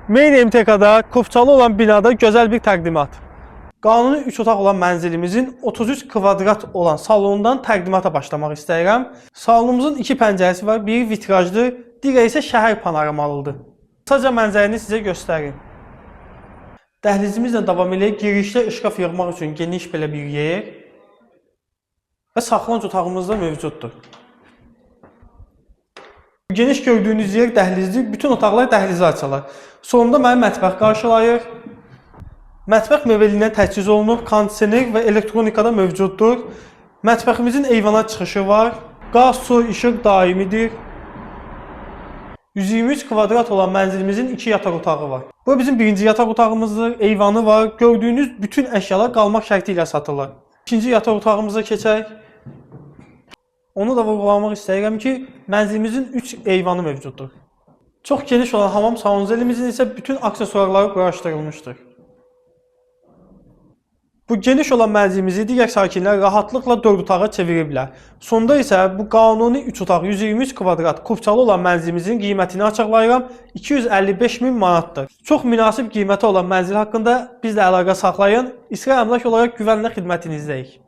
Main MTK'da Kupçalı olan binada gözəl bir təqdimat. Qanuni 3 otaq olan mənzilimizin 33 kvadrat olan salonundan təqdimata başlamaq istəyirəm. Salonumuzun 2 pəncərəsi var, biri vitrajdır, digəri isə şəhər panoramalıdır. Kısaca mənzərəni sizə göstərim. Dəhlizimizlə davam edək, girişdə işqaf yığmaq üçün geniş belə bir yer və saxlanc otağımız da mövcuddur. Geniş gördüyünüz yer dəhlizdir, bütün otaqlar dəhlizə açılır. Solunda mənim mətbəx qarşılayır. Mətbəx mebelindən təchiz olunub, kondisioner və elektronikada mövcuddur. Mətbəximizin eyvana çıxışı var. Qaz, su, işıq daimidir. 123 kvadrat olan mənzilimizin 2 yataq otağı var. Bu bizim birinci yataq otağımızdır, eyvanı var. Gördüyünüz bütün əşyalar qalmaq şərti ilə satılır. İkinci yataq otağımıza keçək. Onu da vurgulamaq istəyirəm ki, mənzilimizin 3 eyvanı mövcuddur. Çox geniş olan hamam sanuzelimizin isə bütün aksesuarları quraşdırılmışdır. Bu geniş olan mənzilimizi digər sakinlər rahatlıqla 4 otağa çeviriblər. Sonda isə bu qanuni 3 otaq 123 kvadrat Kupçalı olan mənzilimizin qiymətini açıqlayıram. 255 min manatdır. Çox münasib qiyməti olan mənzil haqqında bizlə əlaqə saxlayın. İsra əmlak olaraq güvənlə xidmətinizdəyik.